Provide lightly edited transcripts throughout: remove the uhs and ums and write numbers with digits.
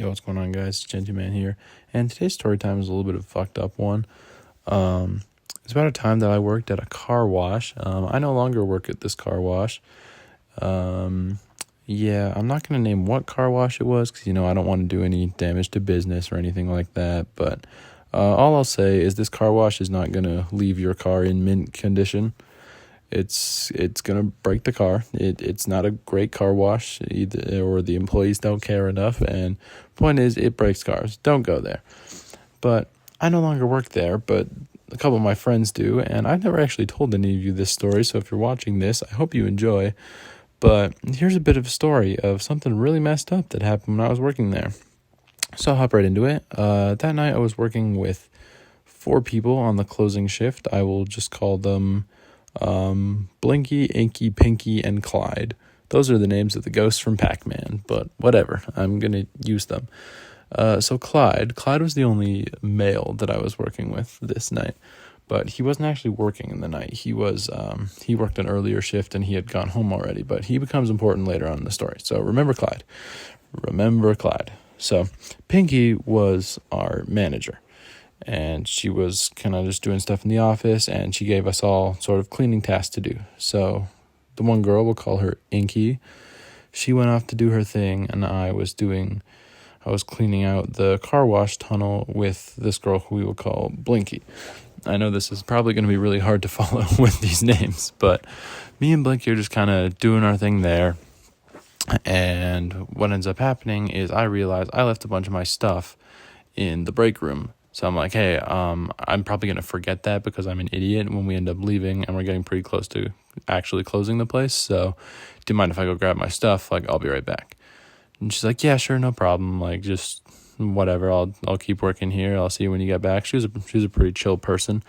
Yo, what's going on, guys? Gentleman here, and today's story time is a little bit of a fucked up one. It's about a time that I worked at a car wash. I no longer work at this car wash. Yeah, I'm not gonna name what car wash it was because I don't want to do any damage to business or anything like that. But all I'll say is this car wash is not gonna leave your car in mint condition. It's gonna break the car. It's not a great car wash either, or the employees don't care enough. And point is, it breaks cars. Don't go there. But I no longer work there, but a couple of my friends do, and I've never actually told any of you this story. So if you're watching this, I hope you enjoy. But here's a bit of a story of something really messed up that happened when I was working there. So I'll hop right into it. That night I was working with 4 people on the closing shift. I will just call them Blinky, Inky, Pinky, and Clyde. Those are the names of the ghosts from Pac-Man, but whatever, I'm gonna use them. So Clyde was the only male that I was working with this night, but he wasn't actually working in the night. He worked an earlier shift and he had gone home already, but he becomes important later on in the story. So remember Clyde. So Pinky was our manager, and she was kind of just doing stuff in the office, and she gave us all sort of cleaning tasks to do. So the one girl, we'll call her Inky, she went off to do her thing, and I was cleaning out the car wash tunnel with this girl who we will call Blinky. I know this is probably going to be really hard to follow with these names, but me and Blinky are just kind of doing our thing there. And what ends up happening is I realize I left a bunch of my stuff in the break room. So I'm like, hey, I'm probably going to forget that because I'm an idiot when we end up leaving and we're getting pretty close to actually closing the place. So do you mind if I go grab my stuff? Like, I'll be right back. And she's like, yeah, sure, no problem. Like, just whatever. I'll keep working here. I'll see you when you get back. She was a pretty chill person.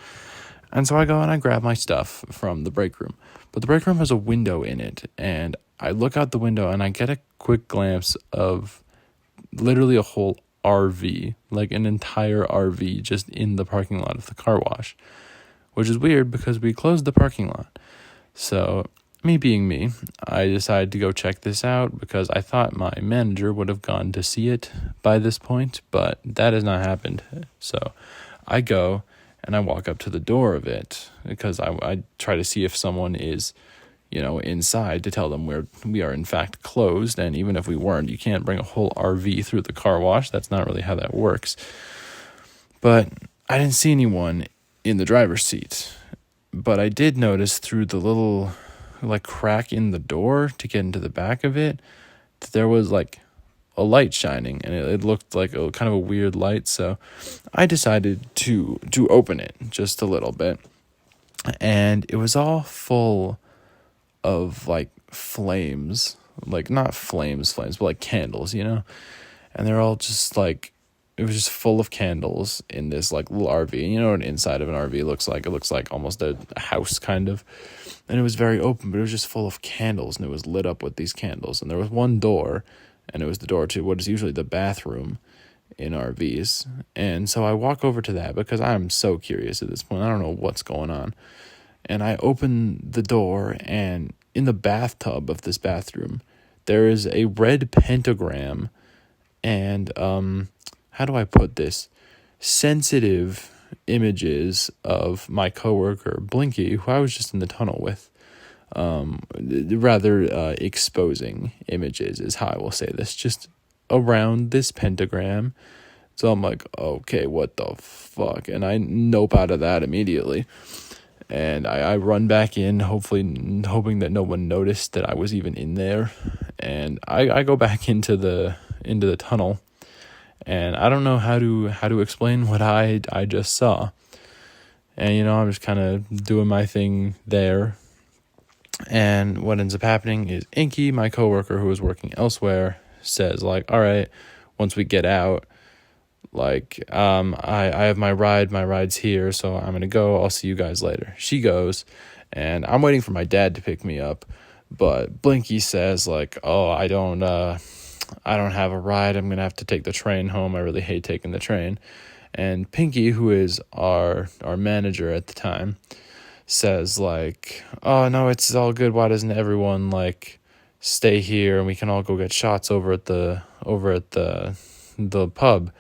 And so I go and I grab my stuff from the break room. But the break room has a window in it. And I look out the window and I get a quick glimpse of literally a whole RV, like an entire RV just in the parking lot of the car wash, which is weird because we closed the parking lot. So me being me, I decided to go check this out because I thought my manager would have gone to see it by this point, but that has not happened. So I go and I walk up to the door of it because I try to see if someone is inside to tell them we are in fact closed. And even if we weren't, you can't bring a whole RV through the car wash. That's not really how that works. But I didn't see anyone in the driver's seat. But I did notice through the little crack in the door to get into the back of it that there was a light shining, and it looked like a kind of a weird light. So I decided to open it just a little bit, and it was all full of flames, not flames, but candles, and they're all just it was just full of candles in this little RV. And you know what an inside of an RV looks like? It looks like almost a house kind of, and it was very open, but it was just full of candles, and it was lit up with these candles. And there was one door, and it was the door to what is usually the bathroom in RVs. And so I walk over to that because I'm so curious at this point. I don't know what's going on. And I open the door, and in the bathtub of this bathroom, there is a red pentagram and, how do I put this? Sensitive images of my coworker, Blinky, who I was just in the tunnel with. Rather exposing images is how I will say this, just around this pentagram. So I'm like, okay, what the fuck? And I nope out of that immediately. And I run back in, hoping that no one noticed that I was even in there. And I go back into the tunnel, and I don't know how to explain what I just saw. And I'm just kind of doing my thing there. And what ends up happening is Inky, my coworker who was working elsewhere, says all right, once we get out, I have my ride's here, so I'm gonna go. I'll see you guys later. She goes, and I'm waiting for my dad to pick me up, but Blinky says oh, I don't have a ride. I'm gonna have to take the train home. I really hate taking the train. And Pinky, who is our manager at the time, says oh no, it's all good. Why doesn't everyone stay here and we can all go get shots over at the the pub.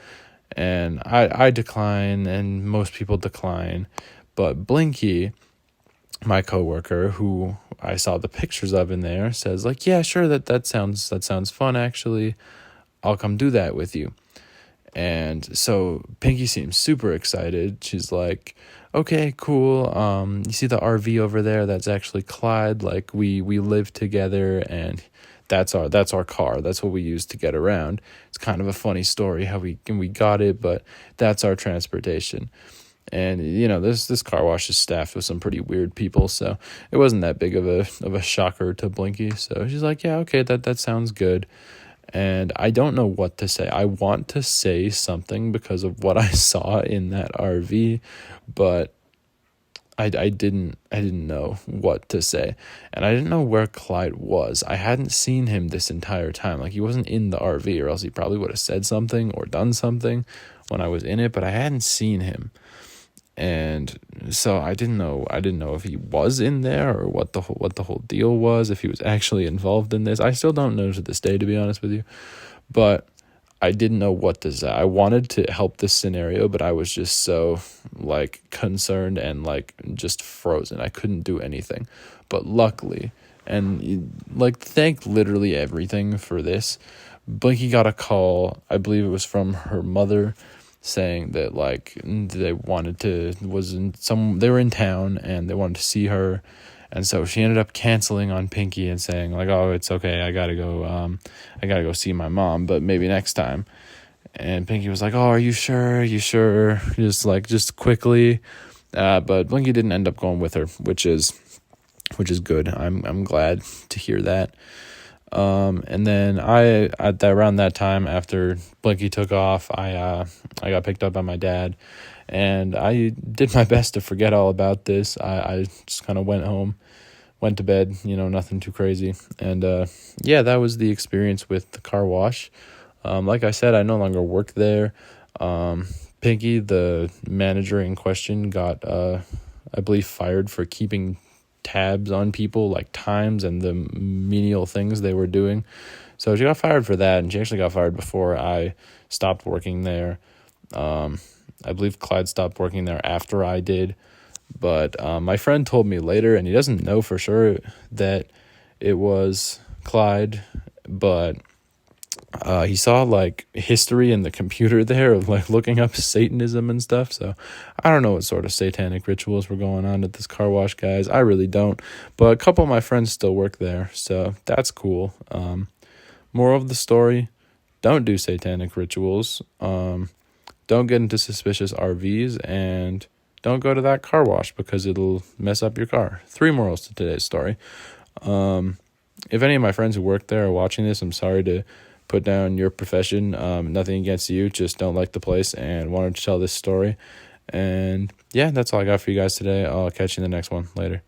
And I decline, and most people decline. But Blinky, my coworker, who I saw the pictures of in there, says like, yeah, sure, that sounds fun actually. I'll come do that with you. And so Pinky seems super excited. She's like, okay, cool. You see the RV over there? That's actually Clyde. Like we live together, and that's our car. That's what we use to get around. It's kind of a funny story how we got it, but that's our transportation. And this car wash is staffed with some pretty weird people, so it wasn't that big of a shocker to Blinky. So she's like, yeah, okay, that sounds good. And I don't know what to say. I want to say something because of what I saw in that RV, but I didn't know what to say. And I didn't know where Clyde was. I hadn't seen him this entire time. Like, he wasn't in the RV, or else he probably would have said something or done something when I was in it, but I hadn't seen him. And so I didn't know if he was in there or what the whole deal was, if he was actually involved in this. I still don't know to this day, to be honest with you. But I didn't know what to say. I wanted to help this scenario, but I was just so like concerned and like just frozen. I couldn't do anything. But luckily, and like thank literally everything for this, Blinky got a call. I believe it was from her mother, saying that like they were in town and they wanted to see her, and so she ended up canceling on Pinky and saying like, oh, it's okay, I gotta go see my mom, but maybe next time. And Pinky was like, oh, are you sure just quickly, but Blinky didn't end up going with her, which is good. I'm glad to hear that. And then around that time, after Blinky took off, I got picked up by my dad, and I did my best to forget all about this. I just kind of went to bed, nothing too crazy. And, that was the experience with the car wash. Like I said, I no longer work there. Pinky, the manager in question, got, I believe, fired for keeping tabs on people, like times and the menial things they were doing. So she got fired for that, and she actually got fired before I stopped working there. I believe Clyde stopped working there after I did, but my friend told me later, and he doesn't know for sure that it was Clyde, but he saw like history in the computer there of like looking up Satanism and stuff. So I don't know what sort of satanic rituals were going on at this car wash, guys. I really don't. But a couple of my friends still work there, so that's cool. Moral of the story: don't do satanic rituals. Don't get into suspicious RVs, and don't go to that car wash because it'll mess up your car. 3 morals to today's story. If any of my friends who work there are watching this, I'm sorry to put down your profession. Nothing against you, just don't like the place and wanted to tell this story. And yeah, that's all I got for you guys today. I'll catch you in the next one. Later.